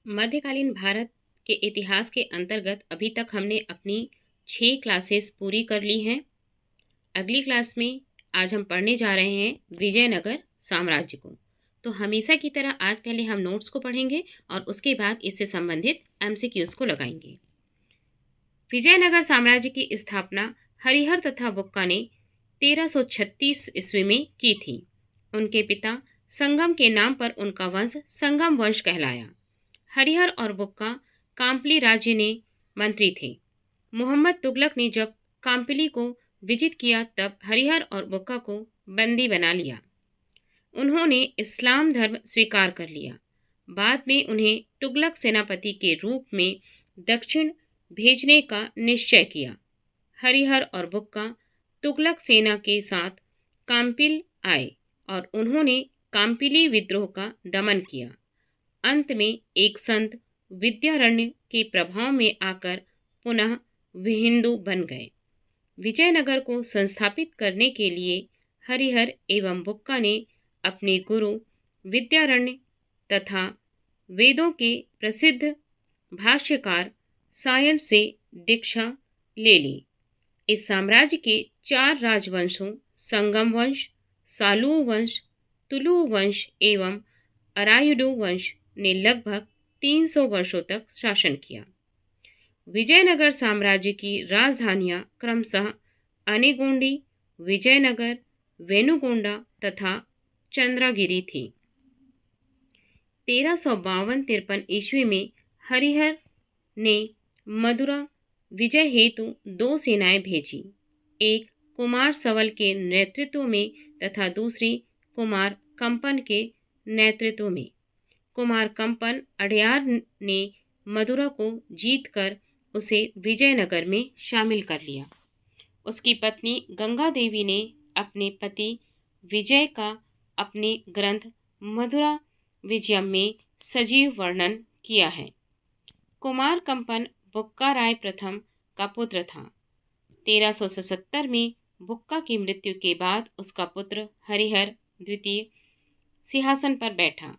मध्यकालीन भारत के इतिहास के अंतर्गत अभी तक हमने अपनी 6 क्लासेस पूरी कर ली हैं। अगली क्लास में आज हम पढ़ने जा रहे हैं विजयनगर साम्राज्य को। तो हमेशा की तरह आज पहले हम नोट्स को पढ़ेंगे और उसके बाद इससे संबंधित एमसीक्यूज को लगाएंगे। विजयनगर साम्राज्य की स्थापना हरिहर तथा बुक्का ने 1336 ईस्वी में की थी। उनके पिता संगम के नाम पर उनका वंश संगम वंश कहलाया। हरिहर और बुक्का काम्पली राज्य ने मंत्री थे। मोहम्मद तुगलक ने जब काम्पली को विजित किया तब हरिहर और बुक्का को बंदी बना लिया। उन्होंने इस्लाम धर्म स्वीकार कर लिया। बाद में उन्हें तुगलक सेनापति के रूप में दक्षिण भेजने का निश्चय किया। हरिहर और बुक्का तुगलक सेना के साथ काम्पिल आए और उन्होंने काम्पिली विद्रोह का दमन किया। अंत में एक संत विद्यारण्य के प्रभाव में आकर पुनः हिंदू बन गए। विजयनगर को संस्थापित करने के लिए हरिहर एवं बुक्का ने अपने गुरु विद्यारण्य तथा वेदों के प्रसिद्ध भाष्यकार सायण से दीक्षा ले ली। इस साम्राज्य के 4 राजवंशों संगम वंश, सालू वंश, तुलु वंश एवं अरायुडु वंश ने लगभग 300 वर्षों तक शासन किया। विजयनगर साम्राज्य की राजधानियां क्रमशः अनेगोंडी, विजयनगर, वेनुगोंडा तथा चंद्रगिरी थी। 1352-53 ईस्वी में हरिहर ने मदुरा विजय हेतु 2 सेनाएं भेजी, एक कुमार सवल के नेतृत्व में तथा दूसरी कुमार कंपन के नेतृत्व में। कुमार कंपन अडयार ने मदुरा को जीतकर उसे विजयनगर में शामिल कर लिया। उसकी पत्नी गंगा देवी ने अपने पति विजय का अपने ग्रंथ मधुरा विजयम में सजीव वर्णन किया है। कुमार कंपन बुक्का राय प्रथम का पुत्र था। 1377 में बुक्का की मृत्यु के बाद उसका पुत्र हरिहर द्वितीय सिंहासन पर बैठा।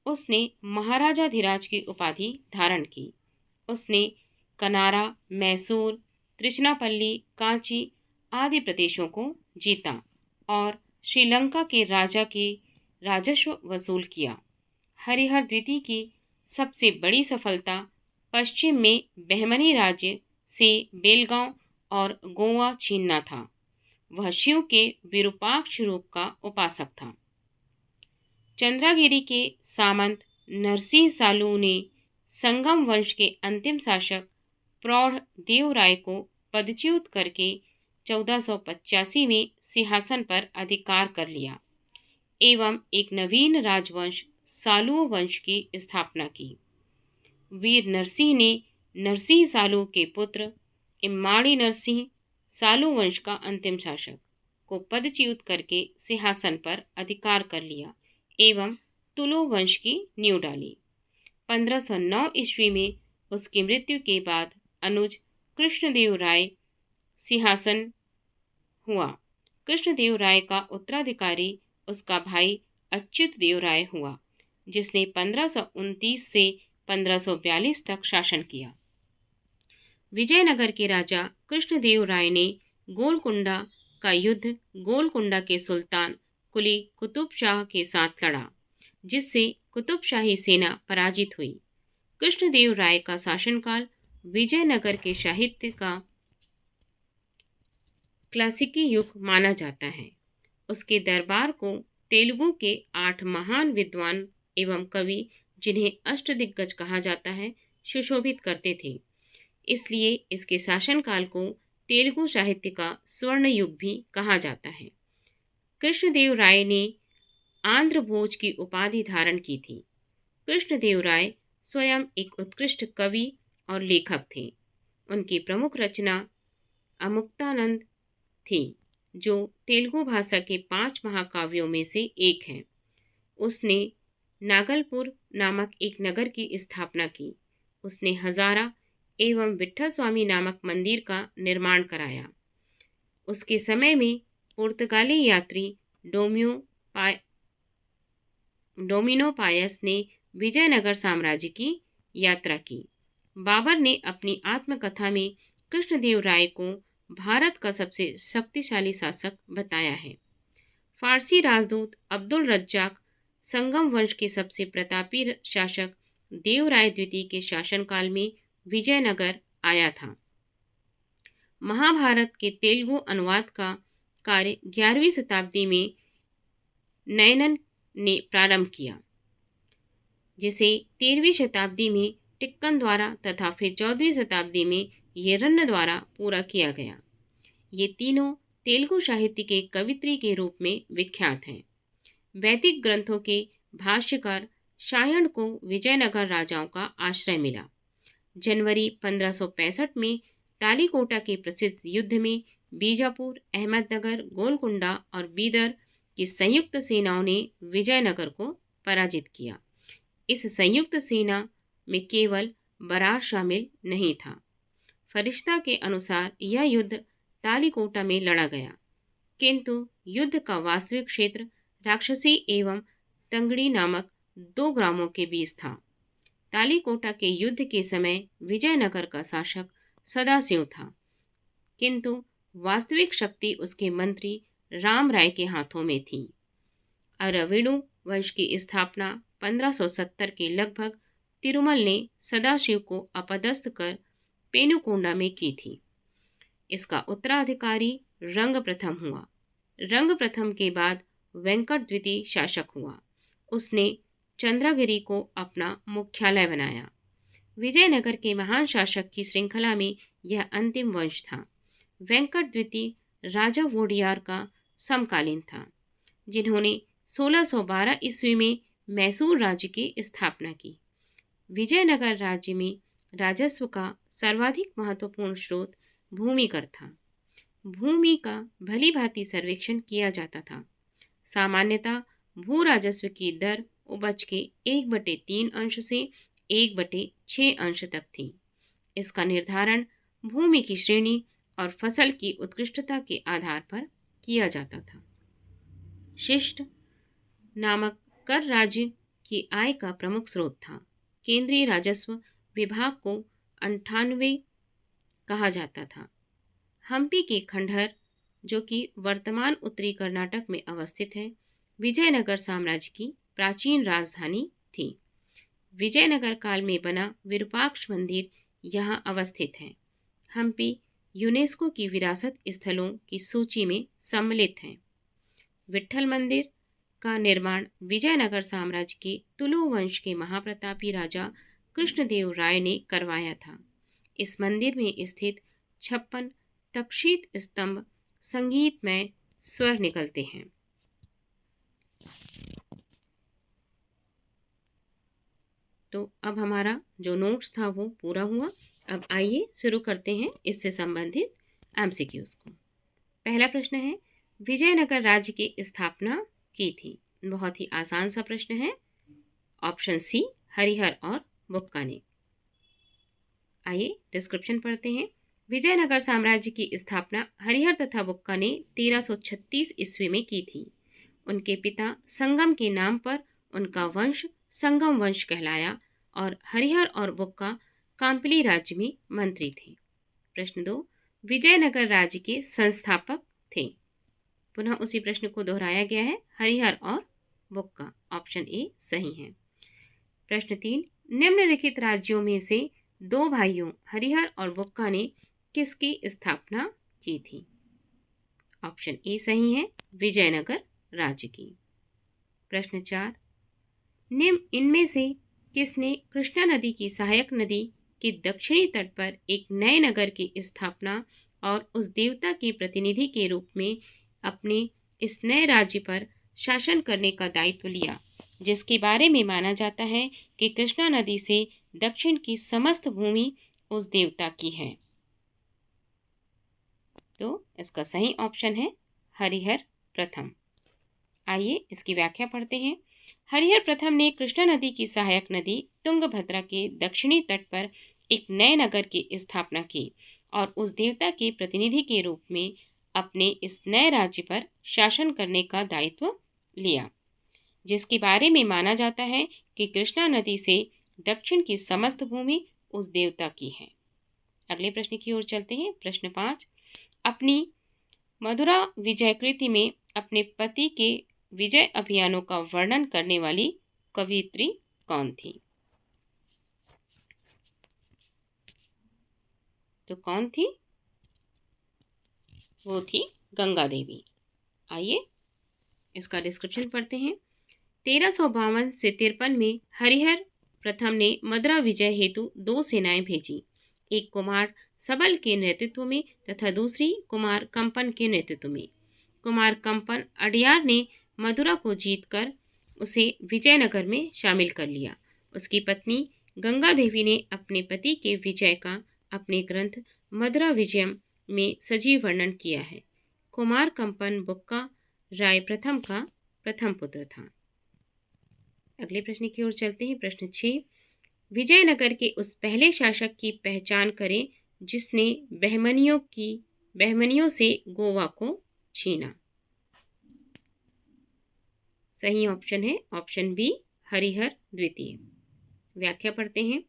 उसने महाराजाधिराज की उपाधि धारण की। उसने कनारा, मैसूर, त्रिचनापल्ली, कांची आदि प्रदेशों को जीता और श्रीलंका के राजा के राजस्व वसूल किया। हरिहर द्वितीय की सबसे बड़ी सफलता पश्चिम में बहमनी राज्य से बेलगांव और गोवा छीनना था। वह शिव के विरूपाक्ष रूप का उपासक था। चंद्रगिरी के सामंत नरसिंह सालू ने संगम वंश के अंतिम शासक प्रौढ़ देवराय को पदच्युत करके 1485 में सिंहासन पर अधिकार कर लिया एवं एक नवीन राजवंश सालू वंश की स्थापना की। वीर नरसिंह ने नरसिंह सालू के पुत्र इम्माड़ी नरसिंह सालू वंश का अंतिम शासक को पदच्युत करके सिंहासन पर अधिकार कर लिया एवं तुलु वंश की नींव डाली। 1509 ईस्वी में उसकी मृत्यु के बाद अनुज कृष्णदेव राय सिंहासन हुआ। कृष्णदेव राय का उत्तराधिकारी उसका भाई अच्युत देव राय हुआ, जिसने 1529 से 1542 तक शासन किया। विजयनगर के राजा कृष्णदेव राय ने गोलकुंडा का युद्ध गोलकुंडा के सुल्तान कुली कुतुब शाह के साथ लड़ा, जिससे कुतुब शाही सेना पराजित हुई। कृष्णदेव राय का शासनकाल विजयनगर के साहित्य का क्लासिकी युग माना जाता है। उसके दरबार को तेलुगु के 8 महान विद्वान एवं कवि, जिन्हें अष्टदिग्गज कहा जाता है, सुशोभित करते थे। इसलिए इसके शासनकाल को तेलुगु साहित्य का स्वर्ण युग भी कहा जाता है। कृष्णदेव राय ने आंध्र भोज की उपाधि धारण की थी। कृष्णदेव राय स्वयं एक उत्कृष्ट कवि और लेखक थे। उनकी प्रमुख रचना अमुक्तानंद थी, जो तेलुगु भाषा के 5 महाकाव्यों में से एक है। उसने नागलपुर नामक एक नगर की स्थापना की। उसने हजारा एवं विट्ठल स्वामी नामक मंदिर का निर्माण कराया। उसके समय में पुर्तगाली यात्री डोमिनो पायस ने विजयनगर साम्राज्य की यात्रा की। बाबर ने अपनी आत्मकथा में कृष्णदेव राय को भारत का सबसे शक्तिशाली शासक बताया है। फारसी राजदूत अब्दुल रज्जाक संगम वंश के सबसे प्रतापी शासक देवराय द्वितीय के शासनकाल में विजयनगर आया था। महाभारत के तेलुगु अनुवाद का कार्य 11वीं शताब्दी में नयनन ने प्रारंभ किया, जिसे 13वीं शताब्दी में टिक्कन द्वारा तथा फिर 14वीं शताब्दी में येरन्न द्वारा पूरा किया गया। ये तीनों तेलुगु साहित्य के कवित्री के रूप में विख्यात हैं। वैदिक ग्रंथों के भाष्यकार शायण को विजयनगर राजाओं का आश्रय मिला। जनवरी 1565 में तालीकोटा के प्रसिद्ध युद्ध में बीजापुर, अहमदनगर, गोलकुंडा और बीदर की संयुक्त सेनाओं ने विजयनगर को पराजित किया। इस संयुक्त सेना में केवल बरार शामिल नहीं था। फरिश्ता के अनुसार यह युद्ध तालीकोटा में लड़ा गया, किंतु युद्ध का वास्तविक क्षेत्र राक्षसी एवं तंगड़ी नामक 2 ग्रामों के बीच था। तालीकोटा के युद्ध के समय विजयनगर का शासक सदाशिव था, किंतु वास्तविक शक्ति उसके मंत्री राम राय के हाथों में थी। अरविडु वंश की स्थापना 1570 के लगभग तिरुमल ने सदाशिव को अपदस्थ कर पेनुकोंडा में की थी। इसका उत्तराधिकारी रंग प्रथम हुआ। रंग प्रथम के बाद वेंकट द्वितीय शासक हुआ। उसने चंद्रगिरी को अपना मुख्यालय बनाया। विजयनगर के महान शासक की श्रृंखला में यह अंतिम वंश था। वेंकट द्वितीय राजा वोडियार का समकालीन था, जिन्होंने 1612 ईस्वी में मैसूर राज्य की स्थापना की। विजयनगर राज्य में राजस्व का सर्वाधिक महत्वपूर्ण स्रोत भूमि कर था। भूमि का भली भांति सर्वेक्षण किया जाता था। सामान्यतः भू राजस्व की दर उपज के 1/3 अंश से 1/6 अंश तक थी। इसका निर्धारण भूमि की श्रेणी और फसल की उत्कृष्टता के आधार पर किया जाता था। शिष्ट नामक कर राज्य की आय का प्रमुख स्रोत था। केंद्रीय राजस्व विभाग को 98 कहा जाता था। हम्पी के खंडहर, जो कि वर्तमान उत्तरी कर्नाटक में अवस्थित है, विजयनगर साम्राज्य की प्राचीन राजधानी थी। विजयनगर काल में बना विरूपाक्ष मंदिर यहाँ अवस्थित है। हम्पी यूनेस्को की विरासत स्थलों की सूची में सम्मिलित है। विट्ठल मंदिर का निर्माण विजयनगर साम्राज्य के तुलु वंश के महाप्रतापी राजा कृष्णदेव राय ने करवाया था। इस मंदिर में स्थित 56 तक्षित स्तंभ संगीतमय स्वर निकलते हैं। तो अब हमारा जो नोट्स था वो पूरा हुआ। अब आइए शुरू करते हैं इससे संबंधित एमसीक्यूज को। पहला प्रश्न है, विजयनगर राज्य की स्थापना की थी। बहुत ही आसान सा प्रश्न है। ऑप्शन सी, हरिहर और बुक्का ने। आइए डिस्क्रिप्शन पढ़ते हैं। विजयनगर साम्राज्य की स्थापना हरिहर तथा बुक्का ने 1336 ईस्वी में की थी। उनके पिता संगम के नाम पर उनका वंश संगम वंश कहलाया और हरिहर और बुक्का कांपिली राज्य में मंत्री थे। प्रश्न 2, विजयनगर राज्य के संस्थापक थे। पुनः उसी प्रश्न को दोहराया गया है, हरिहर और बुक्का। ऑप्शन ए सही है। प्रश्न 3, निम्नलिखित राज्यों में से 2 भाइयों हरिहर और बुक्का ने किसकी स्थापना की थी? ऑप्शन ए सही है, विजयनगर राज्य की। प्रश्न 4, इनमें से किसने कृष्णा नदी की सहायक नदी के दक्षिणी तट पर एक नए नगर की स्थापना और उस देवता के प्रतिनिधि के रूप में अपने इस नए राज्य पर शासन करने का दायित्व लिया, जिसके बारे में माना जाता है कि कृष्णा नदी से दक्षिण की समस्त भूमि उस देवता की है? तो इसका सही ऑप्शन है हरिहर प्रथम। आइए इसकी व्याख्या पढ़ते हैं। हरिहर प्रथम ने कृष्णा नदी की सहायक नदी तुंगभद्रा के दक्षिणी तट पर एक नए नगर की स्थापना की और उस देवता के प्रतिनिधि के रूप में अपने इस नए राज्य पर शासन करने का दायित्व लिया, जिसके बारे में माना जाता है कि कृष्णा नदी से दक्षिण की समस्त भूमि उस देवता की है। अगले प्रश्न की ओर चलते हैं। प्रश्न 5, अपनी मधुरा विजय कृति में अपने पति के विजय अभियानों का वर्णन करने वाली कवयित्री कौन थी? तो कौन थी? वो थी गंगा देवी। आइए इसका डिस्क्रिप्शन पढ़ते हैं। 1352 से 53 में हरिहर प्रथम ने मदरा विजय हेतु 2 सेनाएं भेजी, एक कुमार सबल के नेतृत्व में तथा दूसरी कुमार कंपन के नेतृत्व में। कुमार कंपन अडियार ने मदुरा को जीतकर उसे विजयनगर में शामिल कर लिया। उसकी पत्नी गंगा देवी ने अपने पति के विजय का अपने ग्रंथ मदरा विजयम में सजीव वर्णन किया है। कुमार कंपन बुक्का राय प्रथम का प्रथम पुत्र था। अगले प्रश्न की ओर चलते हैं। प्रश्न 6, विजयनगर के उस पहले शासक की पहचान करें जिसने बहमनियों से गोवा को छीना। सही ऑप्शन है ऑप्शन बी, हरिहर द्वितीय। व्याख्या पढ़ते हैं।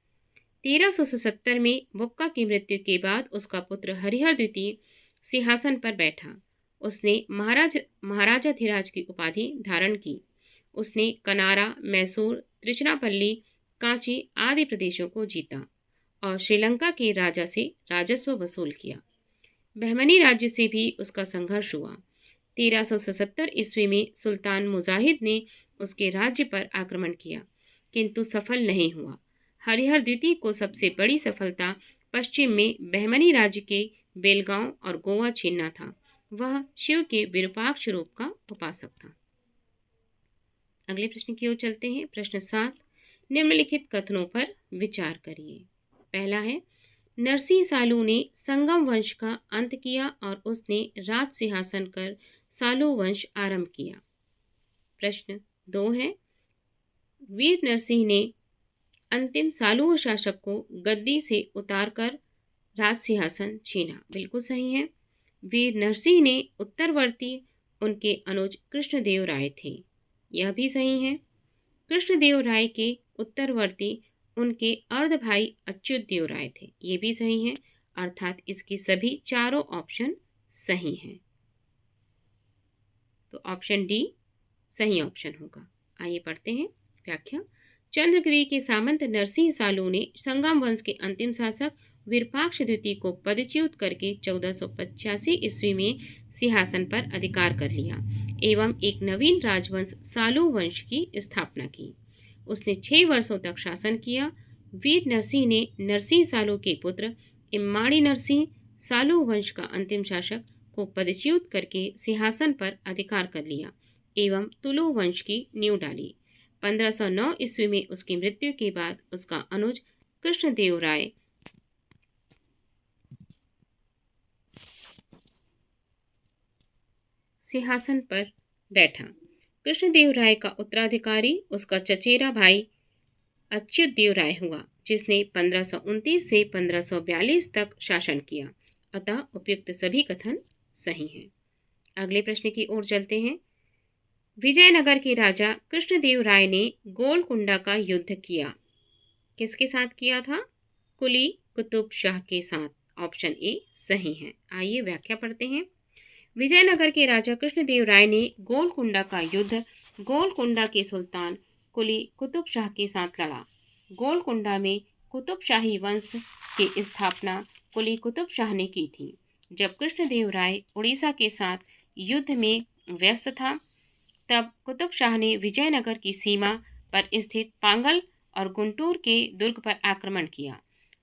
1377 में बुक्का की मृत्यु के बाद उसका पुत्र हरिहर द्वितीय सिंहासन पर बैठा। उसने महाराजाधिराज की उपाधि धारण की। उसने कनारा, मैसूर, त्रिचनापल्ली, कांची आदि प्रदेशों को जीता और श्रीलंका के राजा से राजस्व वसूल किया। बहमनी राज्य से भी उसका संघर्ष हुआ। 1377 ईस्वी में सुल्तान मुजाहिद ने उसके राज्य पर आक्रमण किया किंतु सफल नहीं हुआ। हरिहर द्वितीय को सबसे बड़ी सफलता पश्चिम में बहमनी राज्य के बेलगांव और गोवा छीनना था। वह शिव के विरूपाक्ष रूप का उपासक था। अगले प्रश्न की ओर चलते हैं। प्रश्न 7, निम्नलिखित कथनों पर विचार करिए। पहला है, नरसिंह सालू ने संगम वंश का अंत किया और उसने राज सिंहासन कर सालू वंश आरंभ किया। प्रश्न 2 है, वीर नरसिंह ने अंतिम सालू शासक को गद्दी से उतारकर राज सिंहासन छीना। बिल्कुल सही है। वीर नरसिंह ने उत्तरवर्ती उनके अनुज कृष्णदेव राय थे। यह भी सही है। कृष्णदेव राय के उत्तरवर्ती उनके अर्ध भाई अच्युत देव राय थे। ये भी सही है। अर्थात इसकी सभी चारों ऑप्शन सही हैं। तो ऑप्शन डी सही ऑप्शन होगा। आइए पढ़ते हैं व्याख्या। चंद्रगिरी के सामंत नरसिंह सालू ने संगम वंश के अंतिम शासक विरूपाक्ष द्वितीय को पदच्युत करके 1485 ईस्वी में सिंहासन पर अधिकार कर लिया एवं एक नवीन राजवंश सालू वंश की स्थापना की। उसने 6 वर्षों तक शासन किया। वीर नरसिंह ने नरसिंह सालू के पुत्र इम्माड़ी नरसिंह सालू वंश का अंतिम शासक को पदच्युत करके सिंहासन पर अधिकार कर लिया एवं तुलु वंश की नींव डाली। 1509 ईस्वी में उसकी मृत्यु के बाद उसका अनुज कृष्णदेव राय सिंहासन पर बैठा। कृष्णदेव राय का उत्तराधिकारी उसका चचेरा भाई अच्युत देव राय हुआ, जिसने 1529 से 1542 तक शासन किया। अतः उपयुक्त सभी कथन सही हैं। अगले प्रश्न की ओर चलते हैं। विजयनगर के राजा कृष्णदेव राय ने गोलकुंडा का युद्ध किया। किसके साथ किया था? कुली कुतुब शाह के साथ। ऑप्शन ए सही है। आइए व्याख्या पढ़ते हैं। विजयनगर के राजा कृष्णदेव राय ने गोलकुंडा का युद्ध गोलकुंडा के सुल्तान कुली कुतुब शाह के साथ लड़ा। गोलकुंडा में कुतुब शाही वंश की स्थापना कुली कुतुब शाह ने की थी। जब कृष्णदेव राय उड़ीसा के साथ युद्ध में व्यस्त था, तब कुतुब शाह ने विजयनगर की सीमा पर स्थित पांगल और गुंटूर के दुर्ग पर आक्रमण किया।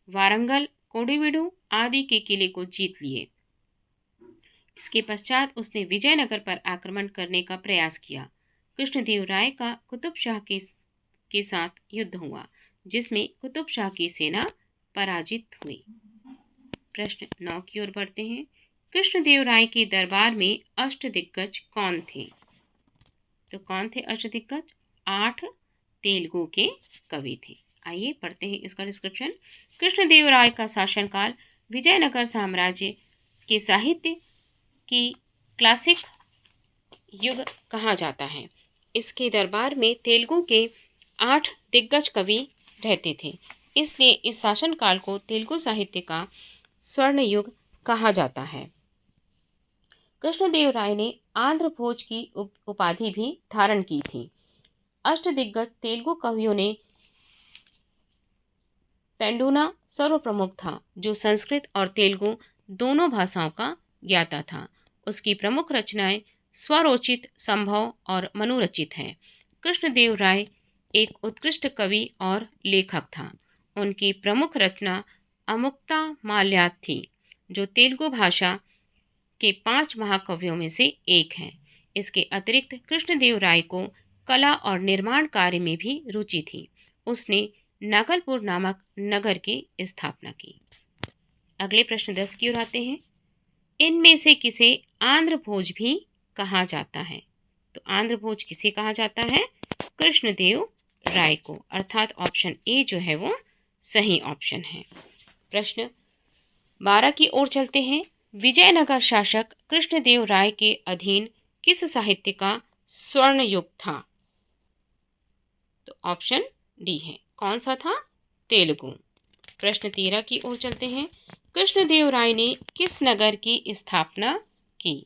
वारंगल, कोडिविडु आदि के किले को जीत लिए। इसके पश्चात उसने विजयनगर पर आक्रमण करने का प्रयास किया। कृष्णदेव राय का कुतुब शाह के साथ युद्ध हुआ, जिसमें कुतुब शाह की सेना पराजित हुई। प्रश्न 9 की ओर बढ़ते हैं। कृष्णदेव राय के दरबार में अष्टदिग्गज कौन थे? तो कौन थे अष्टदिग्गज? 8 तेलुगु के कवि थे। आइए पढ़ते हैं इसका डिस्क्रिप्शन। कृष्णदेव राय का शासनकाल विजयनगर साम्राज्य के साहित्य की क्लासिक युग कहा जाता है। इसके दरबार में तेलुगु के 8 दिग्गज कवि रहते थे। इसलिए इस शासनकाल को तेलुगु साहित्य का स्वर्ण युग कहा जाता है। कृष्णदेव राय ने आंध्र भोज की उपाधि भी धारण की थी। अष्टदिग्गज तेलुगु कवियों ने पेंडुना सर्वप्रमुख था, जो संस्कृत और तेलुगु दोनों भाषाओं का ज्ञाता था। उसकी प्रमुख रचनाएं स्वरोचित, संभव और मनोरचित हैं। कृष्णदेव राय एक उत्कृष्ट कवि और लेखक था। उनकी प्रमुख रचना अमुक्ता माल्यात थी, जो तेलुगु भाषा के 5 महाकवियों में से एक हैं। इसके अतिरिक्त कृष्णदेव राय को कला और निर्माण कार्य में भी रुचि थी। उसने नागलपुर नामक नगर की स्थापना की। अगले प्रश्न 10 की ओर आते हैं। इनमें से किसे आंध्र भोज भी कहा जाता है? तो आंध्र भोज किसे कहा जाता है? कृष्णदेव राय को, अर्थात ऑप्शन ए जो है वो सही ऑप्शन है। प्रश्न 12 की ओर चलते हैं। विजयनगर शासक कृष्णदेव राय के अधीन किस साहित्य का स्वर्ण युग था? तो ऑप्शन डी है। कौन सा था? तेलुगु। प्रश्न 13 की ओर चलते हैं। कृष्णदेव राय ने किस नगर की स्थापना की?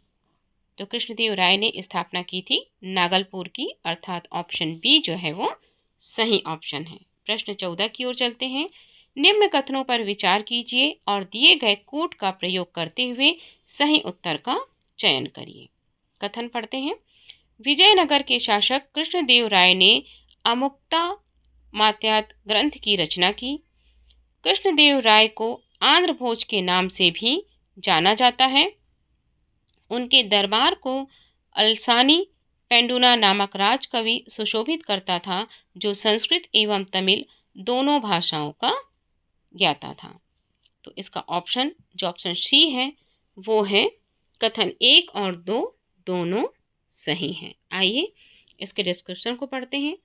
तो कृष्णदेव राय ने स्थापना की थी नागलपुर की, अर्थात ऑप्शन बी जो है वो सही ऑप्शन है। प्रश्न 14 की ओर चलते हैं। निम्न कथनों पर विचार कीजिए और दिए गए कोड का प्रयोग करते हुए सही उत्तर का चयन करिए। कथन पढ़ते हैं। विजयनगर के शासक कृष्णदेव राय ने अमुक्ता मात्यात ग्रंथ की रचना की। कृष्णदेव राय को आंध्र भोज के नाम से भी जाना जाता है। उनके दरबार को अलसानी पेंडुना नामक राजकवि सुशोभित करता था, जो संस्कृत एवं तमिल दोनों भाषाओं का ज्ञाता था। तो इसका ऑप्शन जो ऑप्शन सी है वो है कथन 1 और 2 दोनों सही हैं। आइए इसके डिस्क्रिप्शन को पढ़ते हैं।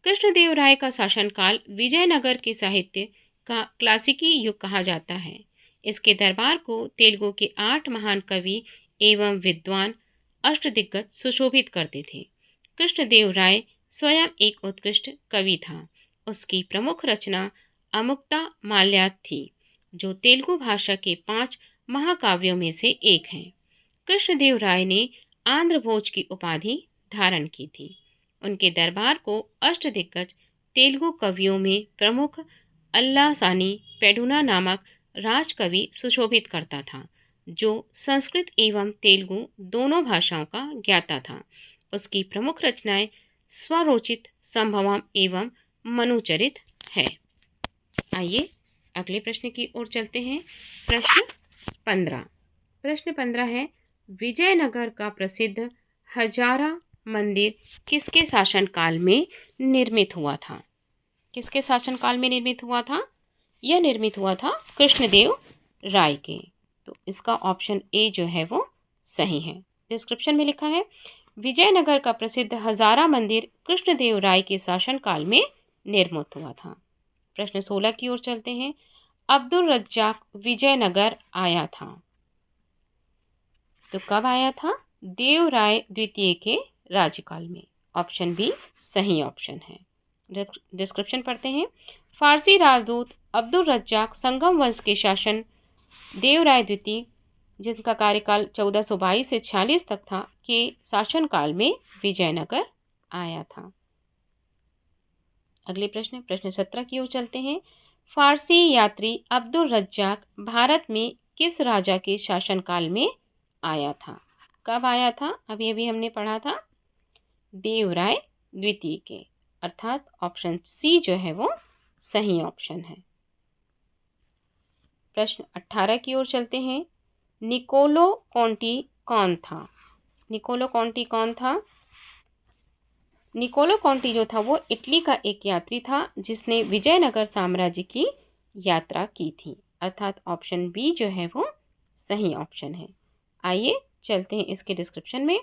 कृष्णदेव राय का शासनकाल विजयनगर के साहित्य का क्लासिकी युग कहा जाता है। इसके दरबार को तेलुगु के 8 महान कवि एवं विद्वान अष्टदिग्गज सुशोभित करते थे। कृष्णदेव राय स्वयं एक उत्कृष्ट कवि था। उसकी प्रमुख रचना अमुक्ता माल्यात थी, जो तेलुगु भाषा के 5 महाकाव्यों में से एक हैं। कृष्णदेव राय ने आंध्र भोज की उपाधि धारण की थी। उनके दरबार को अष्टदिग्गज तेलुगु कवियों में प्रमुख अल्लासानी पेडुना नामक राजकवि सुशोभित करता था, जो संस्कृत एवं तेलुगु दोनों भाषाओं का ज्ञाता था। उसकी प्रमुख रचनाएं स्वरोचित, संभवम एवं मनुचरित है। आइए अगले प्रश्न की ओर चलते हैं। प्रश्न 15। प्रश्न 15 है, विजयनगर का प्रसिद्ध हजारा मंदिर किसके शासनकाल में निर्मित हुआ था? किसके शासनकाल में निर्मित हुआ था? यह निर्मित हुआ था कृष्णदेव राय के। तो इसका ऑप्शन ए जो है वो सही है। डिस्क्रिप्शन में लिखा है विजयनगर का प्रसिद्ध हजारा मंदिर कृष्णदेव राय के शासनकाल में निर्मित हुआ था। प्रश्न 16 की ओर चलते हैं। अब्दुल रज्जाक विजयनगर आया था, तो कब आया था? देव राय द्वितीय के राज्यकाल में। ऑप्शन बी सही ऑप्शन है। डिस्क्रिप्शन पढ़ते हैं। फारसी राजदूत अब्दुल रज्जाक संगम वंश के शासन देव राय द्वितीय, जिनका कार्यकाल 1422 से 46 तक था, के शासनकाल में विजयनगर आया था। अगले प्रश्न 17 की ओर चलते हैं। फारसी यात्री अब्दुल रज्जाक भारत में किस राजा के शासनकाल में आया था? कब आया था? अभी अभी हमने पढ़ा था देव राय द्वितीय के, अर्थात ऑप्शन सी जो है वो सही ऑप्शन है। प्रश्न 18 की ओर चलते हैं। निकोलो कॉन्टी कौन था? निकोलो कॉन्टी कौन था? निकोलो कॉन्टी जो था वो इटली का एक यात्री था, जिसने विजयनगर साम्राज्य की यात्रा की थी, अर्थात ऑप्शन बी जो है वो सही ऑप्शन है। आइए चलते हैं इसके डिस्क्रिप्शन में।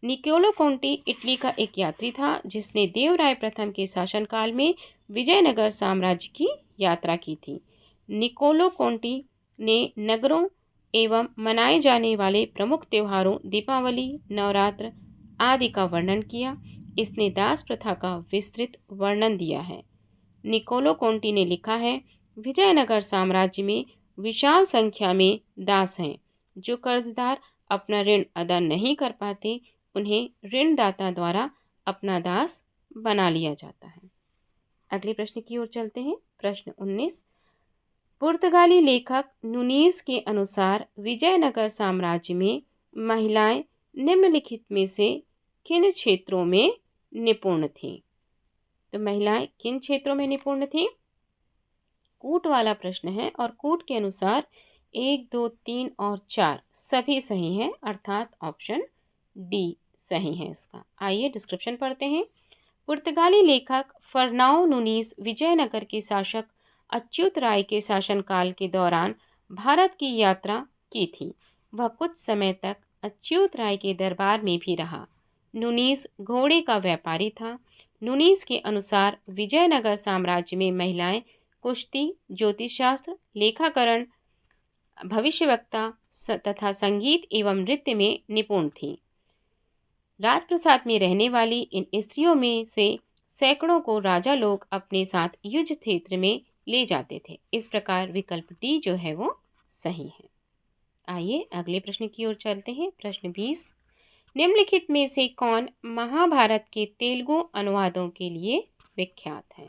निकोलो कॉन्टी इटली का एक यात्री था, जिसने देवराय प्रथम के शासनकाल में विजयनगर साम्राज्य की यात्रा की थी। निकोलो कॉन्टी ने नगरों एवं मनाए जाने वाले प्रमुख त्योहारों दीपावली, नवरात्र आदि का वर्णन किया। इसने दास प्रथा का विस्तृत वर्णन दिया है। निकोलो कोंटी ने लिखा है, विजयनगर साम्राज्य में विशाल संख्या में दास हैं। जो कर्जदार अपना ऋण अदा नहीं कर पाते, उन्हें ऋणदाता द्वारा अपना दास बना लिया जाता है। अगले प्रश्न की ओर चलते हैं। प्रश्न 19, पुर्तगाली लेखक नुनीस के अनुसार विजयनगर साम्राज्य में महिलाएं निम्नलिखित में से किन क्षेत्रों में निपुण थीं? तो महिलाएं किन क्षेत्रों में निपुण थीं? कूट वाला प्रश्न है और कूट के अनुसार 1, 2, 3 और 4 सभी सही हैं, अर्थात ऑप्शन डी सही है इसका। आइए डिस्क्रिप्शन पढ़ते हैं। पुर्तगाली लेखक फर्नाओ नुनीस विजयनगर के शासक अच्युत राय के शासनकाल के दौरान भारत की यात्रा की थी। वह कुछ समय तक अच्युत राय के दरबार में भी रहा। नुनीस घोड़े का व्यापारी था। नुनीस के अनुसार विजयनगर साम्राज्य में महिलाएं कुश्ती, ज्योतिषशास्त्र, लेखाकरण, भविष्यवक्ता तथा संगीत एवं नृत्य में निपुण थीं। राजप्रसाद में रहने वाली इन स्त्रियों में से सैकड़ों को राजा लोग अपने साथ युद्ध क्षेत्र में ले जाते थे। इस प्रकार विकल्प डी जो है वो सही है। आइए अगले प्रश्न की ओर चलते हैं। प्रश्न 20, निम्नलिखित में से कौन महाभारत के तेलुगु अनुवादों के लिए विख्यात है?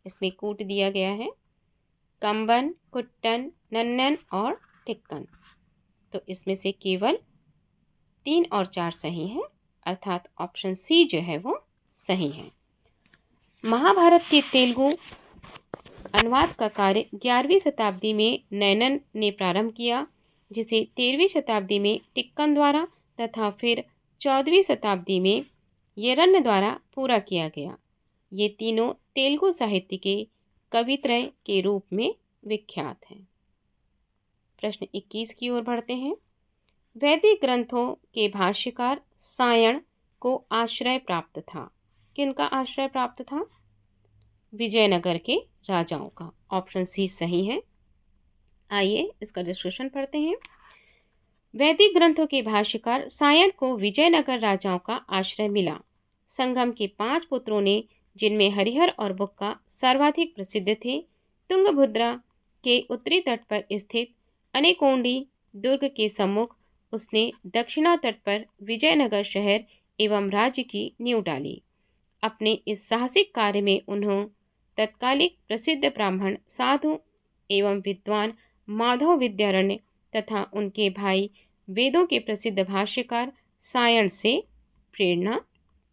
इसमें कूट दिया गया है, कंबन, कुट्टन, नन्नन और टिक्कन। तो इसमें से केवल 3 और 4 सही है, अर्थात ऑप्शन सी जो है वो सही है। महाभारत के तेलुगु अनुवाद का कार्य 11वीं शताब्दी में नैनन ने प्रारंभ किया, जिसे 13वीं शताब्दी में टिक्कन द्वारा तथा फिर 14वीं शताब्दी में येरन्न द्वारा पूरा किया गया। ये तीनों तेलुगु साहित्य के कवित्रय के रूप में विख्यात हैं। प्रश्न 21 की ओर बढ़ते हैं। वैदिक ग्रंथों के भाष्यकार सायण को आश्रय प्राप्त था। किनका आश्रय प्राप्त था? विजयनगर के राजाओं का। ऑप्शन सी सही है। आइए इसका डिस्क्रिप्शन पढ़ते हैं। वैदिक ग्रंथों के भाष्यकार सायण को विजयनगर राजाओं का आश्रय मिला। संगम के 5 पुत्रों ने, जिनमें हरिहर और बुक्का सर्वाधिक प्रसिद्ध थे, तुंगभद्रा के उत्तरी तट पर स्थित अनेकोंडी दुर्ग के सम्मुख उसने दक्षिणा तट पर विजयनगर शहर एवं राज्य की नींव डाली। अपने इस साहसिक कार्य में उन्होंने तत्कालिक प्रसिद्ध ब्राह्मण, साधु एवं विद्वान माधव विद्यारण्य तथा उनके भाई वेदों के प्रसिद्ध भाष्यकार सायण से प्रेरणा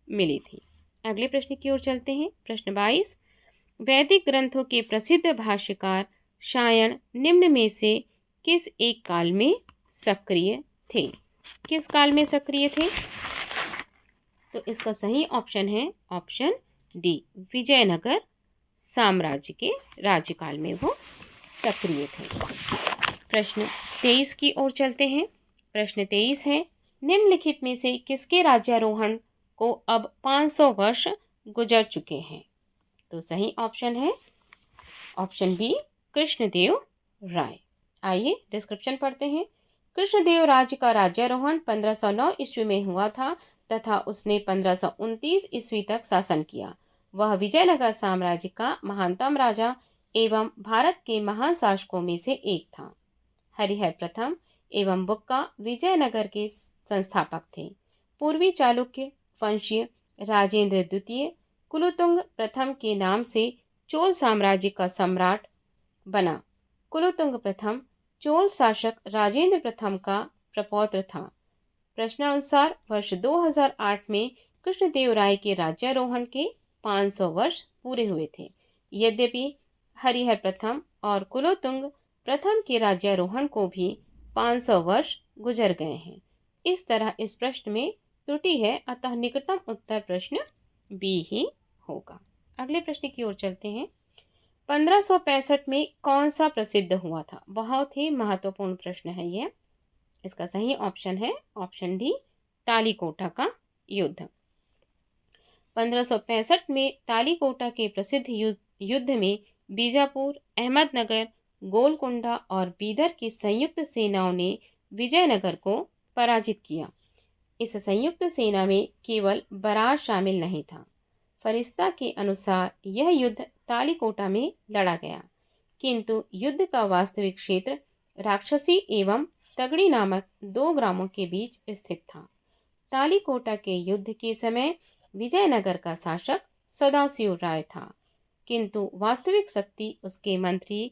मिली थी। अगले प्रश्न की ओर चलते हैं। प्रश्न 22, वैदिक ग्रंथों के प्रसिद्ध भाष्यकार सायण निम्न में से किस एक काल में सक्रिय थे? किस काल में सक्रिय थे? तो इसका सही ऑप्शन है ऑप्शन डी, विजयनगर साम्राज्य के राज्यकाल में वो सक्रिय थे। प्रश्न 23 की ओर चलते हैं। प्रश्न 23 है, निम्नलिखित में से किसके राज्यारोहण को अब 500 वर्ष गुजर चुके हैं? तो सही ऑप्शन है ऑप्शन बी, कृष्णदेव राय। आइए डिस्क्रिप्शन पढ़ते हैं। कृष्णदेव राज्य का राज्यारोहण 1509 ईस्वी में हुआ था तथा उसने 1529 ईस्वी तक शासन किया। वह विजयनगर साम्राज्य का महानतम राजा एवं भारत के महान शासकों में से एक था। हरिहर प्रथम एवं बुक्का विजयनगर के संस्थापक थे। पूर्वी चालुक्य वंशीय राजेंद्र द्वितीय कुलोत्तुंग प्रथम के नाम से चोल साम्राज्य का सम्राट बना। कुलोत्तुंग प्रथम चोल शासक राजेंद्र प्रथम का प्रपौत्र था। प्रश्नानुसार वर्ष 2008 में कृष्णदेव राय के राज्यारोहण के 500 वर्ष पूरे हुए थे। यद्यपि हरिहर प्रथम और कुलोत्तुंग प्रथम के राज्यारोहण को भी 500 वर्ष गुजर गए हैं। इस तरह इस प्रश्न में त्रुटि है, अतः निकटतम उत्तर प्रश्न बी ही होगा। अगले प्रश्न की ओर चलते हैं। 1565 में कौन सा प्रसिद्ध हुआ था? बहुत ही महत्वपूर्ण प्रश्न है यह। इसका सही ऑप्शन है ऑप्शन डी, तालीकोटा का युद्ध। 1565 में तालीकोटा के प्रसिद्ध युद्ध में बीजापुर, अहमदनगर, गोलकोंडा और बीदर की संयुक्त सेनाओं ने विजयनगर को पराजित किया। इस संयुक्त सेना में केवल बरार शामिल नहीं था। फरिश्ता के अनुसार यह युद्ध तालीकोटा में लड़ा गया, किंतु युद्ध का वास्तविक क्षेत्र राक्षसी एवं तगड़ी नामक 2 ग्रामों के बीच स्थित था। तालीकोटा के युद्ध के समय विजयनगर का शासक सदाशिव राय था, किंतु वास्तविक शक्ति उसके मंत्री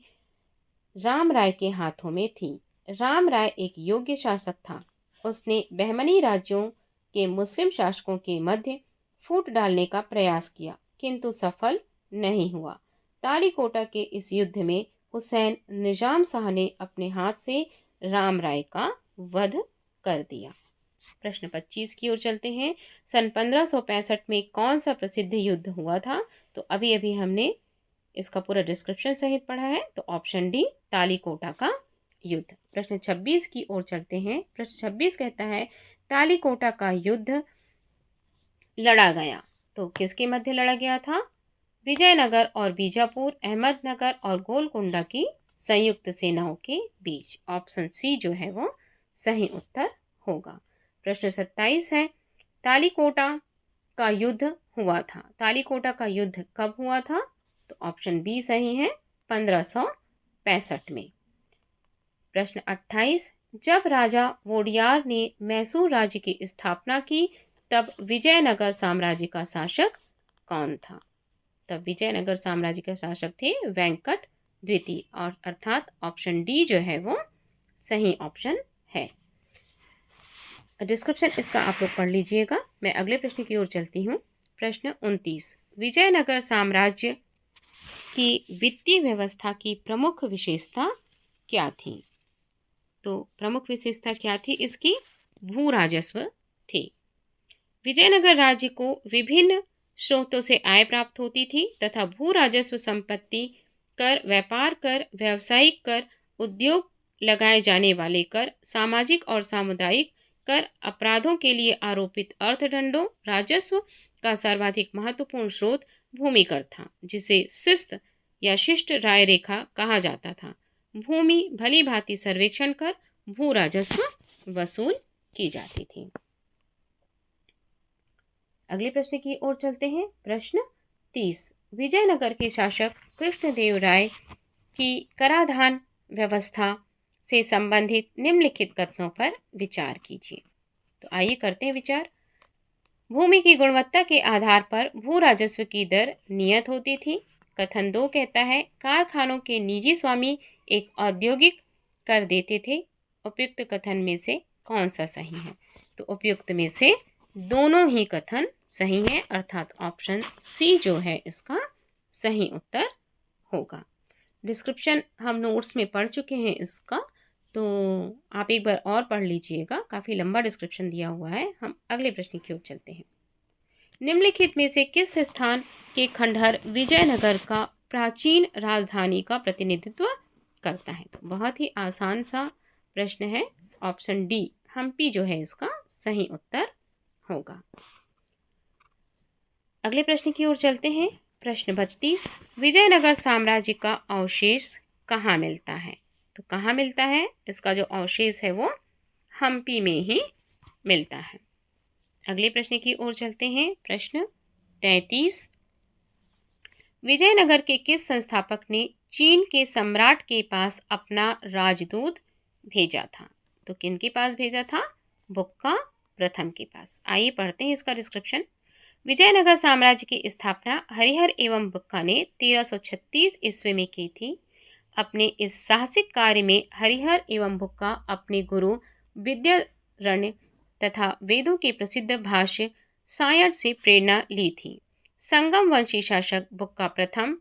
राम राय के हाथों में थी। राम राय एक योग्य शासक था। उसने बहमनी राज्यों के मुस्लिम शासकों के मध्य फूट डालने का प्रयास किया, किंतु सफल नहीं हुआ। तालीकोटा के इस युद्ध में हुसैन निजाम शाह ने अपने हाथ से राम राय का वध कर दिया। प्रश्न 25 की ओर चलते हैं। सन 1565 में कौन सा प्रसिद्ध युद्ध हुआ था? तो अभी अभी हमने इसका पूरा डिस्क्रिप्शन सहित पढ़ा है, तो ऑप्शन डी तालीकोटा का युद्ध। प्रश्न 26 की ओर चलते हैं। प्रश्न 26 कहता है तालीकोटा का युद्ध लड़ा गया, तो किसके मध्य लड़ा गया था? विजयनगर और बीजापुर, अहमदनगर और गोलकुंडा की संयुक्त सेनाओं के बीच। ऑप्शन सी जो है वो सही उत्तर होगा। प्रश्न 27 है तालीकोटा का युद्ध हुआ था। तालीकोटा का युद्ध कब हुआ था? तो ऑप्शन बी सही है, 1565 में। प्रश्न 28 जब राजा वोडियार ने मैसूर राज्य की स्थापना की तब विजयनगर साम्राज्य का शासक कौन था? तब विजयनगर साम्राज्य के शासक थे वेंकट द्वितीय, और अर्थात ऑप्शन डी जो है वो सही ऑप्शन है। डिस्क्रिप्शन इसका आप लोग पढ़ लीजिएगा। मैं अगले प्रश्न की ओर चलती हूँ। प्रश्न 29 विजयनगर साम्राज्य की वित्तीय व्यवस्था की प्रमुख विशेषता क्या थी? तो प्रमुख विशेषता क्या थी इसकी? भू राजस्व थी। विजयनगर राज्य को विभिन्न स्रोतों से आय प्राप्त होती थी तथा भू राजस्व, संपत्ति कर, व्यापार कर, व्यावसायिक कर, उद्योग लगाए जाने वाले कर, सामाजिक और सामुदायिक कर, अपराधों के लिए आरोपित अर्थदंडों, राजस्व का सर्वाधिक महत्वपूर्ण स्रोत भूमि कर था, जिसे शिस्त या शिष्ट राय रेखा कहा जाता था। भूमि भली भांति सर्वेक्षण कर भू राजस्व वसूल की जाती थी। अगले प्रश्न की ओर चलते हैं। प्रश्न 30 विजयनगर के शासक कृष्णदेव राय की कराधान व्यवस्था से संबंधित निम्नलिखित कथनों पर विचार कीजिए। तो आइए करते हैं विचार। भूमि की गुणवत्ता के आधार पर भू राजस्व की दर नियत होती थी। कथन 2 कहता है कारखानों के निजी स्वामी एक औद्योगिक कर देते थे। उपयुक्त कथन में से कौन सा सही है? तो उपयुक्त में से दोनों ही कथन सही है, अर्थात ऑप्शन सी जो है इसका सही उत्तर होगा। डिस्क्रिप्शन हम नोट्स में पढ़ चुके हैं इसका, तो आप एक बार और पढ़ लीजिएगा, काफ़ी लंबा डिस्क्रिप्शन दिया हुआ है। हम अगले प्रश्न की ओर चलते हैं। निम्नलिखित में से किस स्थान के खंडहर विजयनगर का प्राचीन राजधानी का प्रतिनिधित्व करता है? तो बहुत ही आसान सा प्रश्न है। ऑप्शन डी हम्पी जो है इसका सही उत्तर होगा। अगले प्रश्न की ओर चलते हैं। प्रश्न 32 विजयनगर साम्राज्य का अवशेष कहाँ मिलता है? तो कहाँ मिलता है? इसका जो अवशेष है वो हम्पी में ही मिलता है। अगले प्रश्न की ओर चलते हैं। प्रश्न 33 विजयनगर के किस संस्थापक ने चीन के सम्राट के पास अपना राजदूत भेजा था? तो किन के पास भेजा था? बुक्का प्रथम के पास। आइए पढ़ते हैं इसका डिस्क्रिप्शन। विजयनगर साम्राज्य की स्थापना हरिहर एवं बुक्का ने 1336 ईस्वी में की थी। अपने इस साहसिक कार्य में हरिहर एवं बुक्का अपने गुरु विद्यारण्य तथा वेदों के प्रसिद्ध भाष्य सायण से प्रेरणा ली थी। संगम वंशी शासक बुक्का प्रथम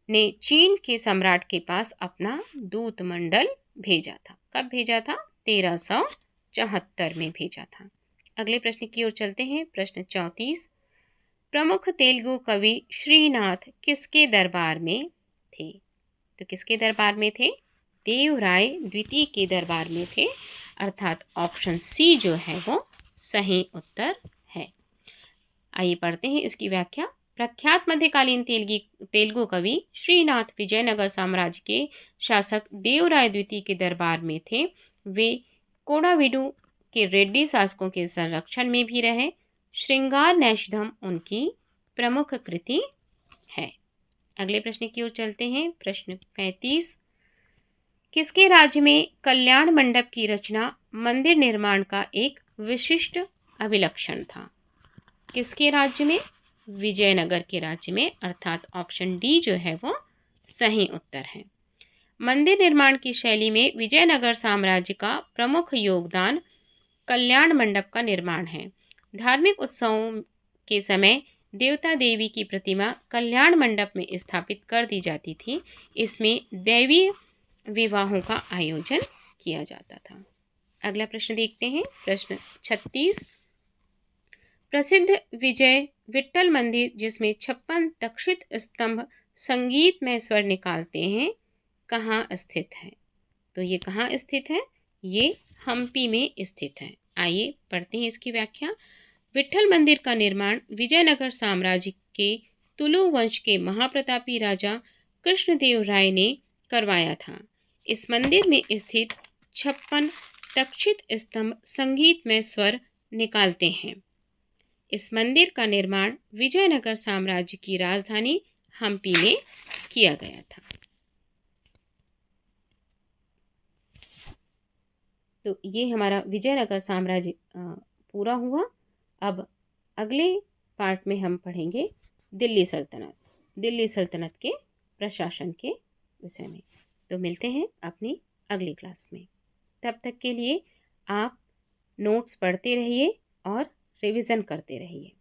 ने चीन के सम्राट के पास अपना दूत मंडल भेजा था। कब भेजा था? 1374 में भेजा था। अगले प्रश्न की ओर चलते हैं। प्रश्न 34 प्रमुख तेलुगु कवि श्रीनाथ किसके दरबार में थे? तो किसके दरबार में थे? देवराय द्वितीय के दरबार में थे, अर्थात ऑप्शन सी जो है वो सही उत्तर है। आइए पढ़ते हैं इसकी व्याख्या। प्रख्यात मध्यकालीन तेलुगु कवि श्रीनाथ विजयनगर साम्राज्य के शासक देवराय द्वितीय के दरबार में थे। वे कोडाविडु के रेड्डी शासकों के संरक्षण में भी रहे। श्रृंगार नैषधम उनकी प्रमुख कृति है। अगले प्रश्न की ओर चलते हैं। प्रश्न 35, किसके राज्य में कल्याण मंडप की रचना मंदिर निर्माण का एक विशिष्ट अभिलक्षण था? किसके राज्य में? विजयनगर के राज्य में, अर्थात ऑप्शन डी जो है वो सही उत्तर है। मंदिर निर्माण की शैली में विजयनगर साम्राज्य का प्रमुख योगदान कल्याण मंडप का निर्माण है। धार्मिक उत्सवों के समय देवता देवी की प्रतिमा कल्याण मंडप में स्थापित कर दी जाती थी। इसमें दैवीय विवाहों का आयोजन किया जाता था। अगला प्रश्न देखते हैं। प्रश्न 36, प्रसिद्ध विजय विट्ठल मंदिर जिसमें 56 तक्षित स्तंभ संगीत में स्वर निकालते हैं, कहाँ स्थित है? तो ये कहाँ स्थित है? ये हम्पी में स्थित है। आइए पढ़ते हैं इसकी व्याख्या। विट्ठल मंदिर का निर्माण विजयनगर साम्राज्य के तुलु वंश के महाप्रतापी राजा कृष्णदेव राय ने करवाया था। इस मंदिर में स्थित 56 तक्षित स्तंभ संगीत में स्वर निकालते हैं। इस मंदिर का निर्माण विजयनगर साम्राज्य की राजधानी हम्पी में किया गया था। तो ये हमारा विजयनगर साम्राज्य पूरा हुआ। अब अगले पार्ट में हम पढ़ेंगे दिल्ली सल्तनत के प्रशासन के विषय में। तो मिलते हैं अपनी अगली क्लास में। तब तक के लिए आप नोट्स पढ़ते रहिए और रिवीजन करते रहिए।